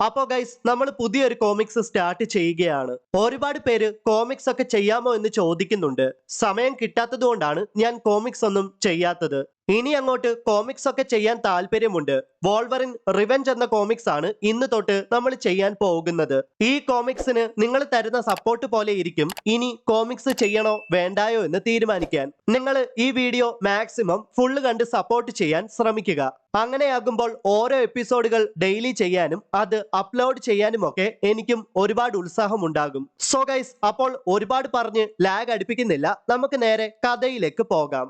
അപ്പോ ഗൈസ് നമ്മൾ പുതിയൊരു കോമിക്സ് സ്റ്റാർട്ട് ചെയ്യുകയാണ്. ഒരുപാട് പേര് കോമിക്സ് ഒക്കെ ചെയ്യാമോ എന്ന് ചോദിക്കുന്നുണ്ട്. സമയം കിട്ടാത്തത് കൊണ്ടാണ് ഞാൻ കോമിക്സ് ഒന്നും ചെയ്യാത്തത്. ഇനി അങ്ങോട്ട് കോമിക്സ് ഒക്കെ ചെയ്യാൻ താല്പര്യമുണ്ട്. വോൾവറിൻ റിവെഞ്ച് എന്ന കോമിക്സ് ആണ് ഇന്ന് തൊട്ട് നമ്മൾ ചെയ്യാൻ പോകുന്നത്. ഈ കോമിക്സിന് നിങ്ങൾ തരുന്ന സപ്പോർട്ട് പോലെ ഇരിക്കും ഇനി കോമിക്സ് ചെയ്യണോ വേണ്ടായോ എന്ന് തീരുമാനിക്കാൻ. നിങ്ങൾ ഈ വീഡിയോ മാക്സിമം ഫുള്ള് കണ്ട് സപ്പോർട്ട് ചെയ്യാൻ ശ്രമിക്കുക. അങ്ങനെയാകുമ്പോൾ ഓരോ എപ്പിസോഡുകൾ ഡെയിലി ചെയ്യാനും അത് അപ്ലോഡ് ചെയ്യാനും ഒക്കെ എനിക്കും ഒരുപാട് ഉത്സാഹം ഉണ്ടാകും. സോ ഗൈസ്, അപ്പോൾ ഒരുപാട് പറഞ്ഞ് ലാഗ് അടുപ്പിക്കുന്നില്ല, നമുക്ക് നേരെ കഥയിലേക്ക് പോകാം.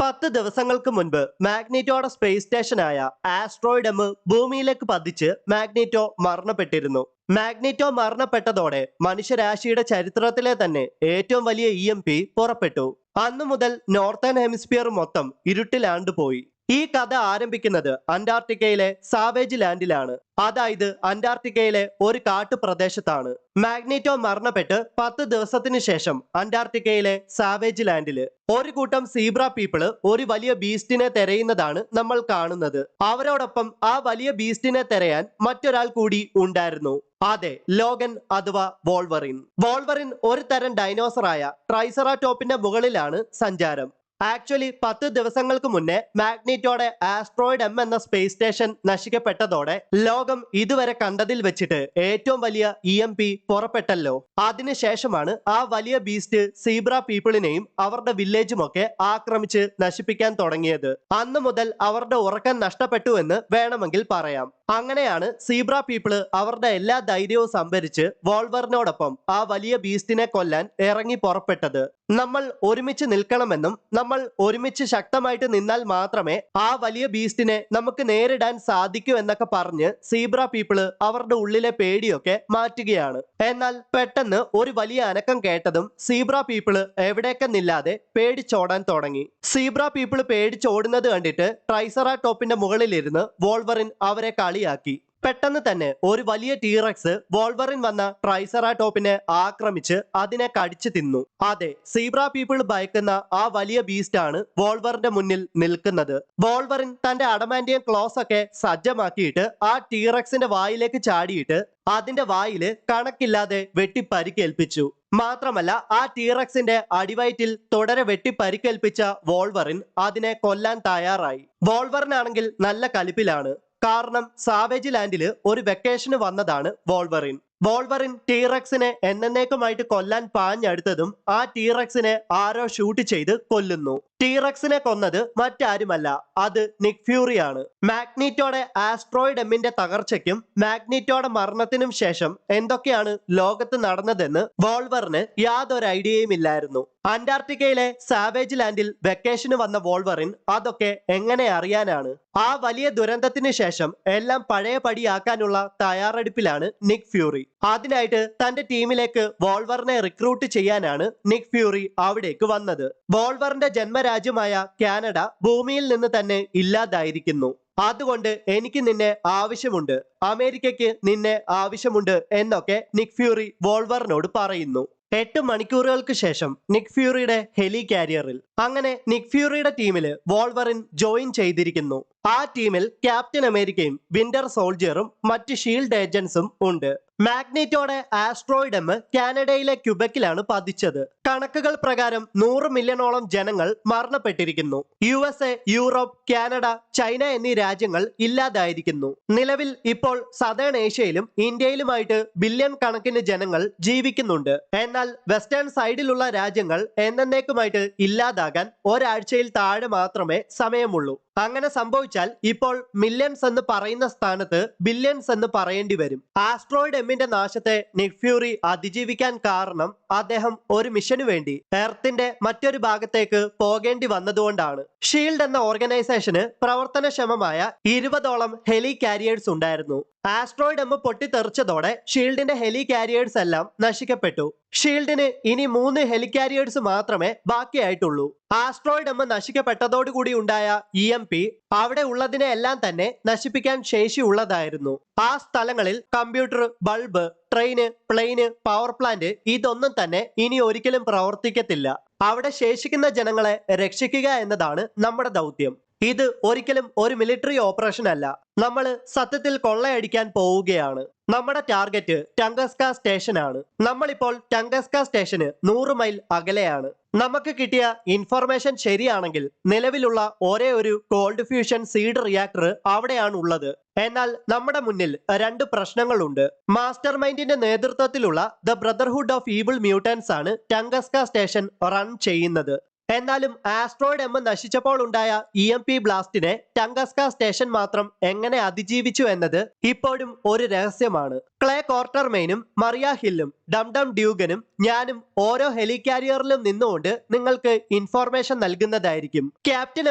10 ദിവസങ്ങൾക്ക് മുൻപ് മാഗ്നീറ്റോയുടെ സ്പേസ് സ്റ്റേഷനായ ആസ്ട്രോയിഡ് എം ഭൂമിയിലേക്ക് പതിച്ച് മാഗ്നീറ്റോ മരണപ്പെട്ടിരുന്നു. മാഗ്നീറ്റോ മരണപ്പെട്ടതോടെ മനുഷ്യരാശിയുടെ ചരിത്രത്തിലെ തന്നെ ഏറ്റവും വലിയ EMP പുറപ്പെട്ടു. അന്നു മുതൽ നോർത്തേൺ ഹെമിസ്ഫിയർ മൊത്തം ഇരുട്ടിലാണ്ടുപോയി. ഈ കഥ ആരംഭിക്കുന്നത് അന്റാർട്ടിക്കയിലെ സാവേജ് ലാൻഡിലാണ്. അതായത് അന്റാർട്ടിക്കയിലെ ഒരു കാട്ടുപ്രദേശത്താണ്. മാഗ്നീറ്റോ മരണപ്പെട്ട് 10 ദിവസത്തിന് ശേഷം അന്റാർട്ടിക്കയിലെ സാവേജ് ലാൻഡില് ഒരു കൂട്ടം സീബ്ര പീപ്പിള് ഒരു വലിയ ബീസ്റ്റിനെ തെരയുന്നതാണ് നമ്മൾ കാണുന്നത്. അവരോടൊപ്പം ആ വലിയ ബീസ്റ്റിനെ തെരയാൻ മറ്റൊരാൾ കൂടി ഉണ്ടായിരുന്നു. അതെ, ലോഗൻ അഥവാ വോൾവറിൻ. വോൾവറിൻ ഒരു തരം ഡൈനോസറായ ട്രൈസറാടോപ്പിന്റെ മുകളിലാണ് സഞ്ചാരം. ആക്ച്വലി 10 ദിവസങ്ങൾക്ക് മുന്നേ മാഗ്നീറ്റോയുടെ ആസ്ട്രോയിഡ് എം എന്ന സ്പേസ് സ്റ്റേഷൻ നശിക്കപ്പെട്ടതോടെ ലോകം ഇതുവരെ കണ്ടതിൽ വെച്ചിട്ട് ഏറ്റവും വലിയ EMP പുറപ്പെട്ടല്ലോ. അതിനുശേഷമാണ് ആ വലിയ ബീസ്റ്റ് സീബ്ര പീപ്പിളിനെയും അവരുടെ വില്ലേജും ഒക്കെ ആക്രമിച്ച് നശിപ്പിക്കാൻ തുടങ്ങിയത്. അന്ന് മുതൽ അവരുടെ ഉറക്കം നഷ്ടപ്പെട്ടു എന്ന് വേണമെങ്കിൽ പറയാം. അങ്ങനെയാണ് സീബ്ര പീപ്പിള് അവരുടെ എല്ലാ ധൈര്യവും സംഭരിച്ച് വോൾവറിനോടൊപ്പം ആ വലിയ ബീസ്റ്റിനെ കൊല്ലാൻ ഇറങ്ങി പുറപ്പെട്ടത്. നമ്മൾ ഒരുമിച്ച് നിൽക്കണമെന്നും നമ്മൾ ഒരുമിച്ച് ശക്തമായിട്ട് നിന്നാൽ മാത്രമേ ആ വലിയ ബീസ്റ്റിനെ നമുക്ക് നേരിടാൻ സാധിക്കൂ എന്നൊക്കെ പറഞ്ഞ് സീബ്ര പീപ്പിള് അവരുടെ ഉള്ളിലെ പേടിയൊക്കെ മാറ്റുകയാണ്. എന്നാൽ പെട്ടെന്ന് ഒരു വലിയ അനക്കം കേട്ടതും സീബ്ര പീപ്പിള് എവിടേക്ക് നില്ലാതെ പേടിച്ചോടാൻ തുടങ്ങി. സീബ്ര പീപ്പിള് പേടിച്ചോടുന്നത് കണ്ടിട്ട് ട്രൈസറാടോപ്പിന്റെ മുകളിലിരുന്ന് വോൾവറിൻ അവരെ കളിയാക്കി. പെട്ടെന്ന് തന്നെ ഒരു വലിയ ടീറക്സ് വോൾവറിൻ വന്ന ട്രൈസറാടോപ്പിനെ ആക്രമിച്ച് അതിനെ കടിച്ചു തിന്നു. അതെ, സീബ്ര പീപ്പിൾ ഭയക്കുന്ന ആ വലിയ ബീസ്റ്റ് ആണ് വോൾവറിന്റെ മുന്നിൽ നിൽക്കുന്നത്. വോൾവറിൻ തന്റെ അഡമാന്റിയം ക്ലോസ് ഒക്കെ സജ്ജമാക്കിയിട്ട് ആ ടീറക്സിന്റെ വായിലേക്ക് ചാടിയിട്ട് അതിന്റെ വായില് കണക്കില്ലാതെ വെട്ടി പരിക്കേൽപ്പിച്ചു. മാത്രമല്ല ആ ടീറക്സിന്റെ അടിവയറ്റിൽ തുടരെ വെട്ടി പരിക്കേൽപ്പിച്ച വോൾവറിൻ അതിനെ കൊല്ലാൻ തയ്യാറായി. വോൾവറിനാണെങ്കിൽ നല്ല കലിപ്പിലാണ്. കാരണം സാവേജ് ലാൻഡില് ഒരു വെക്കേഷന് വന്നതാണ് വോൾവറിൻ. വോൾവറിൻ ടീറക്സിനെ എന്നേക്കുമായിട്ട് കൊല്ലാൻ പാഞ്ഞടുത്തതും ആ ടീറക്സിനെ ആരോ ഷൂട്ട് ചെയ്ത് കൊല്ലുന്നു. ടീറക്സിനെ കൊന്നത് മറ്റാരുമല്ല, അത് നിക് ഫ്യൂറിയാണ്. മാഗ്നീറ്റോയുടെ ആസ്ട്രോയിഡ് എമ്മിന്റെ തകർച്ചയ്ക്കും മാഗ്നീറ്റോയുടെ മരണത്തിനും ശേഷം എന്തൊക്കെയാണ് ലോകത്ത് നടന്നതെന്ന് വോൾവറിന് യാതൊരു ഐഡിയയും ഇല്ലായിരുന്നു. അന്റാർട്ടിക്കയിലെ സാവേജ് ലാൻഡിൽ വെക്കേഷന് വന്ന വോൾവറിൻ അതൊക്കെ എങ്ങനെ അറിയാനാണ്? ആ വലിയ ദുരന്തത്തിന് ശേഷം എല്ലാം പഴയപടിയാക്കാനുള്ള തയ്യാറെടുപ്പിലാണ് നിക് ഫ്യൂറി. അതിനായിട്ട് തന്റെ ടീമിലേക്ക് വോൾവറിനെ റിക്രൂട്ട് ചെയ്യാനാണ് നിക് ഫ്യൂറി അവിടേക്ക് വന്നത്. വോൾവറിന്റെ ജന്മരാജ്യമായ കാനഡ ഭൂമിയിൽ നിന്ന് തന്നെ ഇല്ലാതായിരിക്കുന്നു. അതുകൊണ്ട് എനിക്ക് നിന്നെ ആവശ്യമുണ്ട്, അമേരിക്കയ്ക്ക് നിന്നെ ആവശ്യമുണ്ട് എന്നൊക്കെ നിക് ഫ്യൂറി വോൾവറിനോട് പറയുന്നു. 8 മണിക്കൂറുകൾക്ക് ശേഷം നിക് ഫ്യൂറിയുടെ ഹെലി കാരിയറിൽ അങ്ങനെ നിക് ഫ്യൂറിയുടെ ടീമില് വോൾവറിൻ ജോയിൻ ചെയ്തിരിക്കുന്നു. ആ ടീമിൽ ക്യാപ്റ്റൻ അമേരിക്കയും വിന്റർ സോൾജിയറും മറ്റ് ഷീൽഡ് ഏജന്റ്സും ഉണ്ട്. മാഗ്നീറ്റോയുടെ ആസ്ട്രോയിഡ് എം കാനഡയിലെ ക്യുബക്കിലാണ് പതിച്ചത്. കണക്കുകൾ പ്രകാരം 100 മില്യണോളം ജനങ്ങൾ മരണപ്പെട്ടിരിക്കുന്നു. USA, യൂറോപ്പ്, കാനഡ, ചൈന എന്നീ രാജ്യങ്ങൾ ഇല്ലാതായിരിക്കുന്നു. നിലവിൽ ഇപ്പോൾ സദേൺ ഏഷ്യയിലും ഇന്ത്യയിലുമായിട്ട് ബില്യൺ കണക്കിന് ജനങ്ങൾ ജീവിക്കുന്നുണ്ട്. എന്നാൽ വെസ്റ്റേൺ സൈഡിലുള്ള രാജ്യങ്ങൾ എന്നേക്കുമായിട്ട് ഇല്ലാതാകാൻ ഒരാഴ്ചയിൽ താഴെ മാത്രമേ സമയമുള്ളൂ. അങ്ങനെ സംഭവിച്ചാൽ ഇപ്പോൾ മില്യൺസ് എന്ന് പറയുന്ന സ്ഥാനത്ത് ബില്യൺസ് എന്ന് പറയേണ്ടി വരും. ആസ്ട്രോയിഡ് എമ്മിന്റെ നാശത്തെ നിക് ഫ്യൂറി അതിജീവിക്കാൻ കാരണം അദ്ദേഹം ഒരു മിഷനു വേണ്ടി എർത്തിന്റെ മറ്റൊരു ഭാഗത്തേക്ക് പോകേണ്ടി വന്നതുകൊണ്ടാണ്. ഷീൽഡ് എന്ന ഓർഗനൈസേഷന് പ്രവർത്തനക്ഷമമായ 20ഓളം ഹെലി കാരിയേഴ്സ് ഉണ്ടായിരുന്നു. ആസ്ട്രോയിഡ് എം പൊട്ടിത്തെറിച്ചതോടെ ഷീൽഡിന്റെ ഹെലി കാരിയേഴ്സ് എല്ലാം നശിക്കപ്പെട്ടു. ഷീൽഡിന് ഇനി 3 ഹെലികാരിയേഴ്സ് മാത്രമേ ബാക്കിയായിട്ടുള്ളൂ. ആസ്ട്രോയിഡ് എം നശിക്കപ്പെട്ടതോടുകൂടി ഉണ്ടായ EMP അവിടെ ഉള്ളതിനെ എല്ലാം തന്നെ നശിപ്പിക്കാൻ ശേഷിയുള്ളതായിരുന്നു. ആ സ്ഥലങ്ങളിൽ കമ്പ്യൂട്ടർ, ബൾബ്, ട്രെയിന്, പ്ലെയിന്, പവർ പ്ലാന്റ് ഇതൊന്നും തന്നെ ഇനി ഒരിക്കലും പ്രവർത്തിക്കത്തില്ല. അവിടെ ശേഷിക്കുന്ന ജനങ്ങളെ രക്ഷിക്കുക എന്നതാണ് നമ്മുടെ ദൗത്യം. ഇത് ഒരിക്കലും ഒരു മിലിറ്ററി ഓപ്പറേഷൻ അല്ല. നമ്മൾ സത്യത്തിൽ കൊള്ളയടിക്കാൻ പോവുകയാണ്. നമ്മുടെ ടാർഗറ്റ് ടങ്കസ്ക സ്റ്റേഷൻ ആണ്. നമ്മളിപ്പോൾ ടങ്കസ്ക സ്റ്റേഷന് 100 മൈൽ അകലെയാണ്. നമുക്ക് കിട്ടിയ ഇൻഫർമേഷൻ ശരിയാണെങ്കിൽ നിലവിലുള്ള ഒരേ ഒരു കോൾഡ് ഫ്യൂഷൻ സീഡ് റിയാക്ടർ അവിടെയാണ് ഉള്ളത്. എന്നാൽ നമ്മുടെ മുന്നിൽ 2 പ്രശ്നങ്ങളുണ്ട്. മാസ്റ്റർ മൈൻഡിന്റെ നേതൃത്വത്തിലുള്ള the Brotherhood of evil mutants ആണ് ടങ്കസ്ക സ്റ്റേഷൻ റൺ ചെയ്യുന്നത്. എന്നാലും ആസ്ട്രോയിഡ് എം നശിച്ചപ്പോൾ ഉണ്ടായ EMP ബ്ലാസ്റ്റിനെ ടങ്കസ്ക സ്റ്റേഷൻ മാത്രം എങ്ങനെ അതിജീവിച്ചു എന്നത് ഇപ്പോഴും ഒരു രഹസ്യമാണ്. ക്ലേ ക്വാർട്ടർമെയിനും മറിയ ഹില്ലും ഡം ഡ്യൂഗനും ഞാനും ഓരോ ഹെലികാരിയറിലും നിന്നുകൊണ്ട് നിങ്ങൾക്ക് ഇൻഫോർമേഷൻ നൽകുന്നതായിരിക്കും. Captain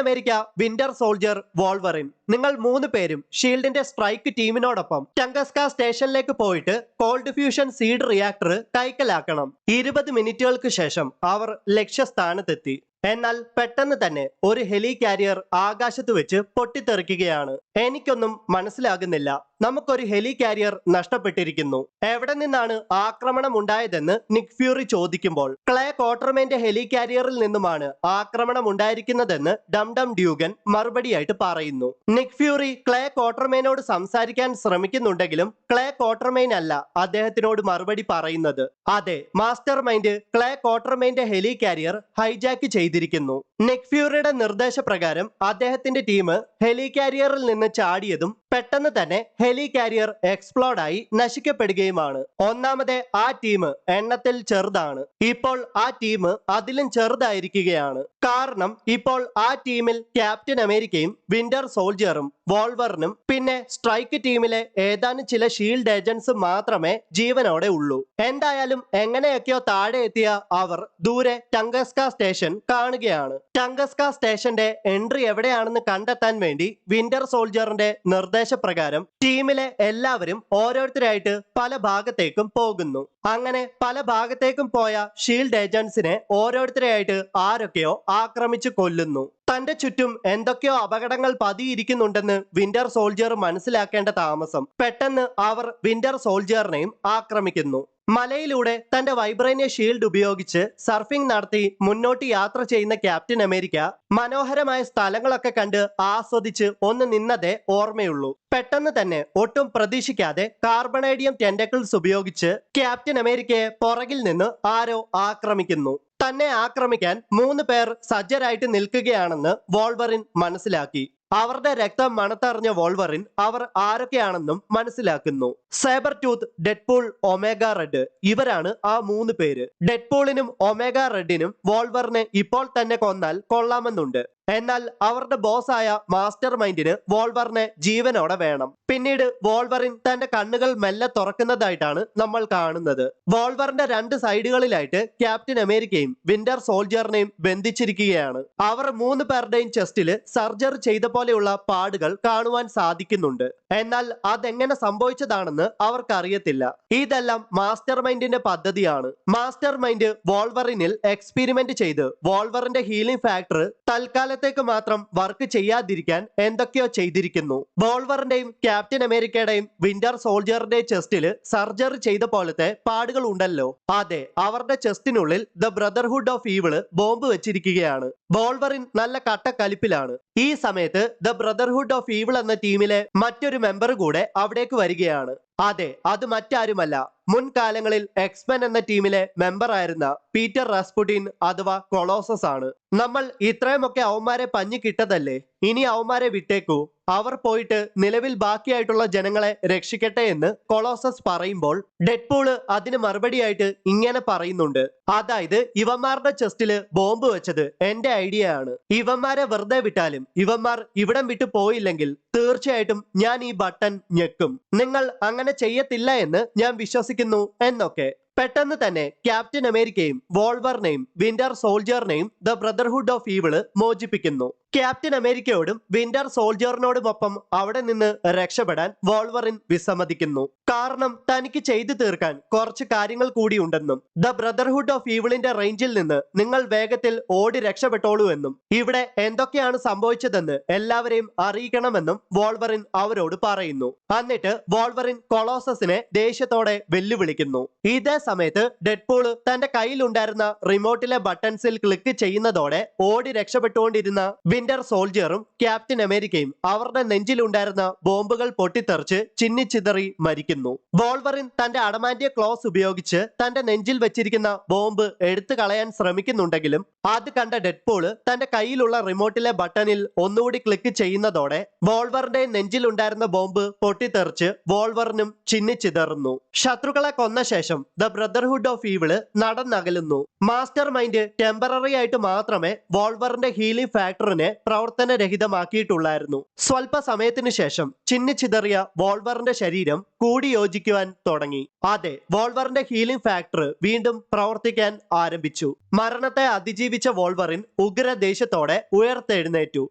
America, Winter Soldier, Wolverine, നിങ്ങൾ 3 പേരും ഷീൽഡിന്റെ സ്ട്രൈക്ക് ടീമിനോടൊപ്പം ടങ്കസ്ക സ്റ്റേഷനിലേക്ക് പോയിട്ട് കോൾഡ് ഫ്യൂഷൻ സീഡ് റിയാക്ടർ കൈക്കലാക്കണം. 20 മിനിറ്റുകൾക്ക് ശേഷം അവർ ലക്ഷ്യസ്ഥാനത്തെത്തി. എന്നാൽ പെട്ടെന്ന് തന്നെ ഒരു ഹെലി കാരിയർ ആകാശത്ത് വെച്ച് പൊട്ടിത്തെറിക്കുകയാണ്. എനിക്കൊന്നും മനസ്സിലാകുന്നില്ല. നമുക്കൊരു ഹെലി കാരിയർ നഷ്ടപ്പെട്ടിരിക്കുന്നു. എവിടെ നിന്നാണ് ആക്രമണം ഉണ്ടായതെന്ന് നിക് ഫ്യൂറി ചോദിക്കുമ്പോൾ ക്ലേ ക്വാർട്ടർമെയിന്റെ ഹെലി കാരിയറിൽ നിന്നുമാണ് ആക്രമണം ഉണ്ടായിരിക്കുന്നതെന്ന് ഡം ഡ്യൂഗൻ മറുപടിയായിട്ട് പറയുന്നു. നിക് ഫ്യൂറി ക്ലേ ക്വാർട്ടർമെയിനോട് സംസാരിക്കാൻ ശ്രമിക്കുന്നുണ്ടെങ്കിലും ക്ലേ ക്വാർട്ടർമെയിൻ അല്ല അദ്ദേഹത്തിനോട് മറുപടി പറയുന്നത്. അതെ, മാസ്റ്റർ മൈൻഡ് ക്ലേ ക്വാർട്ടർമെയിന്റെ ഹെലി കാരിയർ ഹൈജാക്ക് ചെയ്തിരിക്കുന്നു. നിക് ഫ്യൂറിയുടെ നിർദ്ദേശപ്രകാരം അദ്ദേഹത്തിന്റെ ടീം ഹെലി കാരിയറിൽ നിന്ന് ചാടിയതും പെട്ടെന്ന് തന്നെ ഹെലി കാരിയർ എക്സ്പ്ലോഡ് ആയി നശിക്കപ്പെടുകയുമാണ്. ഒന്നാമതെ ആ ടീം എണ്ണത്തിൽ ചെറുതാണ്. ഇപ്പോൾ ആ ടീം അതിലും ചെറുതായിരിക്കുകയാണ്. കാരണം ഇപ്പോൾ ആ ടീമിൽ ക്യാപ്റ്റൻ അമേരിക്കയും വിന്റർ സോൾജറും വോൾവറിനും പിന്നെ സ്ട്രൈക്ക് ടീമിലെ ഏതാനും ചില ഷീൽഡ് ഏജന്റ്സും മാത്രമേ ജീവനോടെ ഉള്ളൂ. എന്തായാലും എങ്ങനെയൊക്കെയോ താഴെ എത്തിയ അവർ ദൂരെ ടങ്കസ്ക സ്റ്റേഷൻ കാണുകയാണ്. ടങ്കസ്ക സ്റ്റേഷന്റെ എൻട്രി എവിടെയാണെന്ന് കണ്ടെത്താൻ വേണ്ടി വിന്റർ സോൾജറിന്റെ നിർദ്ദേശപ്രകാരം ടീമിലെ എല്ലാവരും ഓരോരുത്തരായിട്ട് പല ഭാഗത്തേക്കും പോകുന്നു. അങ്ങനെ പല ഭാഗത്തേക്കും പോയ ഷീൽഡ് ഏജന്റ്സിനെ ഓരോരുത്തരെയായിട്ട് ആരൊക്കെയോ ആക്രമിച്ചു കൊല്ലുന്നു. തന്റെ ചുറ്റും എന്തൊക്കെയോ അപകടങ്ങൾ പതിയിരിക്കുന്നുണ്ടെന്ന് വിന്റർ സോൾജർ മനസ്സിലാക്കേണ്ട താമസം പെട്ടെന്ന് അവർ വിന്റർ സോൾജറിനെയും ആക്രമിക്കുന്നു. മലയിലൂടെ തന്റെ വൈബ്രേനിയ ഷീൽഡ് ഉപയോഗിച്ച് സർഫിംഗ് നടത്തി മുന്നോട്ട് യാത്ര ചെയ്യുന്ന ക്യാപ്റ്റൻ അമേരിക്ക മനോഹരമായ സ്ഥലങ്ങളൊക്കെ കണ്ട് ആസ്വദിച്ച് ഒന്ന് നിന്നതേ ഓർമ്മയുള്ളൂ. പെട്ടെന്ന് തന്നെ ഒട്ടും പ്രതീക്ഷിക്കാതെ കാർബണേഡിയം ടെന്റക്കിൾസ് ഉപയോഗിച്ച് ക്യാപ്റ്റൻ അമേരിക്കയെ പുറകിൽ നിന്ന് ആരോ ആക്രമിക്കുന്നു. തന്നെ ആക്രമിക്കാൻ 3 പേർ സജ്ജരായിട്ട് നിൽക്കുകയാണെന്ന് വോൾവറിൻ മനസ്സിലാക്കി. അവരുടെ രക്തം മണത്തറിഞ്ഞ വോൾവറിൻ അവർ ആരൊക്കെയാണെന്നും മനസ്സിലാക്കുന്നു. Sabre tooth, Deadpool, omega red, ഇവരാണ് ആ 3 പേര്. ഡെഡ്പൂളിനും ഒമേഗ റെഡിനും വോൾവറിനെ ഇപ്പോൾ തന്നെ കൊന്നാൽ കൊള്ളാമെന്നുണ്ട്. എന്നാൽ അവരുടെ ബോസായ മാസ്റ്റർ മൈൻഡിന് വോൾവറിനെ ജീവനോടെ വേണം. പിന്നീട് വോൾവറിൻ തന്റെ കണ്ണുകൾ മെല്ലെ തുറക്കുന്നതായിട്ടാണ് നമ്മൾ കാണുന്നത്. വോൾവറിന്റെ 2 സൈഡുകളിലായിട്ട് ക്യാപ്റ്റൻ അമേരിക്കയും വിന്റർ സോൾജറിനെയും ബന്ധിച്ചിരിക്കുകയാണ്. അവർ 3 പേരുടെയും ചെസ്റ്റില് സർജറി ചെയ്ത പോലെയുള്ള പാടുകൾ കാണുവാൻ സാധിക്കുന്നുണ്ട്. എന്നാൽ അതെങ്ങനെ സംഭവിച്ചതാണെന്ന് അവർക്കറിയത്തില്ല. ഇതെല്ലാം മാസ്റ്റർ മൈൻഡിന്റെ പദ്ധതിയാണ്. മാസ്റ്റർ മൈൻഡ് വോൾവറിനിൽ എക്സ്പെരിമെന്റ് ചെയ്ത് വോൾവറിന്റെ ഹീലിംഗ് ഫാക്ടർ തൽക്കാലത്തേക്ക് മാത്രം വർക്ക് ചെയ്യാതിരിക്കാൻ എന്തൊക്കെയോ ചെയ്തിരിക്കുന്നു. വോൾവറിന്റെയും ക്യാപ്റ്റൻ അമേരിക്കയുടെയും വിന്റർ സോൾജറിന്റെയും ചെസ്റ്റില് സർജറി ചെയ്ത പോലത്തെ പാടുകൾ ഉണ്ടല്ലോ. അതെ, അവരുടെ ചെസ്റ്റിനുള്ളിൽ the Brotherhood of evil bomb വെച്ചിരിക്കുകയാണ്. വോൾവറിൻ നല്ല കട്ടക്കലിപ്പിലാണ്. ഈ സമയത്ത് ദ ബ്രദർഹുഡ് ഓഫ് ഈവിൾ എന്ന ടീമിലെ മറ്റൊരു മെമ്പർ കൂടെ അവിടേക്ക് വരികയാണ്. അതെ, അത് മറ്റാരുമല്ല, മുൻകാലങ്ങളിൽ എക്സ്മെൻ എന്ന ടീമിലെ മെമ്പർ ആയിരുന്ന പീറ്റർ റാസ്പുട്ടിൻ അഥവാ കൊളോസസ് ആണ്. നമ്മൾ ഇത്രയുമൊക്കെ അവന്മാരെ പഞ്ഞു കിട്ടതല്ലേ, ഇനി അവന്മാരെ വിട്ടേക്കൂ, അവർ പോയിട്ട് നിലവിൽ ബാക്കിയായിട്ടുള്ള ജനങ്ങളെ രക്ഷിക്കട്ടെ എന്ന് കൊളോസസ് പറയുമ്പോൾ ഡെഡ്പൂള് അതിന് മറുപടിയായിട്ട് ഇങ്ങനെ പറയുന്നുണ്ട്. അതായത് ഇവന്മാരുടെ ചെസ്റ്റില് ബോംബ് വെച്ചത് എന്റെ ഐഡിയ ആണ്. ഇവന്മാരെ വെറുതെ വിട്ടാലും ഇവന്മാർ ഇവിടം വിട്ടു പോയില്ലെങ്കിൽ തീർച്ചയായിട്ടും ഞാൻ ഈ ബട്ടൺ ഞെക്കും. നിങ്ങൾ അങ്ങനെ ചെയ്യത്തില്ല എന്ന് ഞാൻ വിശ്വസിക്കുന്നു എന്നൊക്കെ. പെട്ടെന്ന് തന്നെ ക്യാപ്റ്റൻ അമേരിക്കയും വോൾവറിനെയും വിന്റർ സോൾജറിനെയും ദ ബ്രദർഹുഡ് ഓഫ് ഈവിള് മോചിപ്പിക്കുന്നു. ക്യാപ്റ്റൻ അമേരിക്കയോടും വിന്റർ സോൾജറിനോടുമൊപ്പം അവിടെ നിന്ന് രക്ഷപ്പെടാൻ വോൾവറിൻ വിസമ്മതിക്കുന്നു. കാരണം തനിക്ക് ചെയ്തു തീർക്കാൻ കുറച്ച് കാര്യങ്ങൾ കൂടിയുണ്ടെന്നും ദ ബ്രദർഹുഡ് ഓഫ് ഈവിളിന്റെ റേഞ്ചിൽ നിന്ന് നിങ്ങൾ വേഗത്തിൽ ഓടി രക്ഷപ്പെട്ടോളൂ എന്നും ഇവിടെ എന്തൊക്കെയാണ് സംഭവിച്ചതെന്ന് എല്ലാവരെയും അറിയിക്കണമെന്നും വോൾവറിൻ അവരോട് പറയുന്നു. എന്നിട്ട് വോൾവറിൻ കൊളോസസിനെ ദേഷ്യത്തോടെ വെല്ലുവിളിക്കുന്നു. ഇതേ സമയത്ത് ഡെഡ്പൂള് തന്റെ കയ്യിലുണ്ടായിരുന്ന റിമോട്ടിലെ ബട്ടൺസിൽ ക്ലിക്ക് ചെയ്യുന്നതോടെ ഓടി രക്ഷപ്പെട്ടുകൊണ്ടിരുന്ന വിന്റർ സോൾജറും ക്യാപ്റ്റൻ അമേരിക്കയും അവരുടെ നെഞ്ചിലുണ്ടായിരുന്ന ബോംബുകൾ പൊട്ടിത്തെറിച്ച് ചിന്നിച്ചിതറി മരിക്കുന്നു. വോൾവറിൻ തന്റെ അഡമാന്റിയ ക്ലോസ് ഉപയോഗിച്ച് തന്റെ നെഞ്ചിൽ വെച്ചിരിക്കുന്ന ബോംബ് എടുത്തു കളയാൻ ശ്രമിക്കുന്നുണ്ടെങ്കിലും അത് കണ്ട ഡെഡ്പൂള് തന്റെ കയ്യിലുള്ള റിമോട്ടിലെ ബട്ടണിൽ ഒന്നുകൂടി ക്ലിക്ക് ചെയ്യുന്നതോടെ വോൾവറിന്റെ നെഞ്ചിലുണ്ടായിരുന്ന ബോംബ് പൊട്ടിത്തെറിച്ച് വോൾവറിനും ചിന്നിച്ചിതറുന്നു. ശത്രുക്കളെ കൊന്ന ശേഷം ദ ബ്രദർഹുഡ് ഓഫ് ഈവിള് നടന്നകലുന്നു. മാസ്റ്റർ മൈൻഡ് ടെമ്പററി ആയിട്ട് മാത്രമേ വോൾവറിന്റെ ഹീലിംഗ് ഫാക്ടറിനെ പ്രവർത്തനരഹിതമാക്കിയിട്ടുള്ളായിരുന്നു. സ്വല്പ സമയത്തിനു ശേഷം ചിന്നിച്ചിതറിയ വോൾവറിന്റെ ശരീരം കൂടിയോജിക്കുവാൻ തുടങ്ങി. അതെ, വോൾവറിന്റെ ഹീലിംഗ് ഫാക്ടർ വീണ്ടും പ്രവർത്തിക്കാൻ ആരംഭിച്ചു. മരണത്തെ അതിജീവിച്ച വോൾവറിൻ ഉഗ്രദേശത്തോടെ ഉയർത്തെഴുന്നേറ്റു.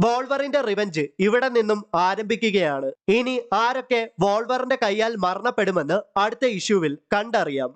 വോൾവറിന്റെ റിവെഞ്ച് ഇവിടെ നിന്നും ആരംഭിക്കുകയാണ്. ഇനി ആരൊക്കെ വോൾവറിന്റെ കൈയാൽ മരണപ്പെടുമെന്ന് അടുത്ത ഇഷ്യൂവിൽ കണ്ടറിയാം.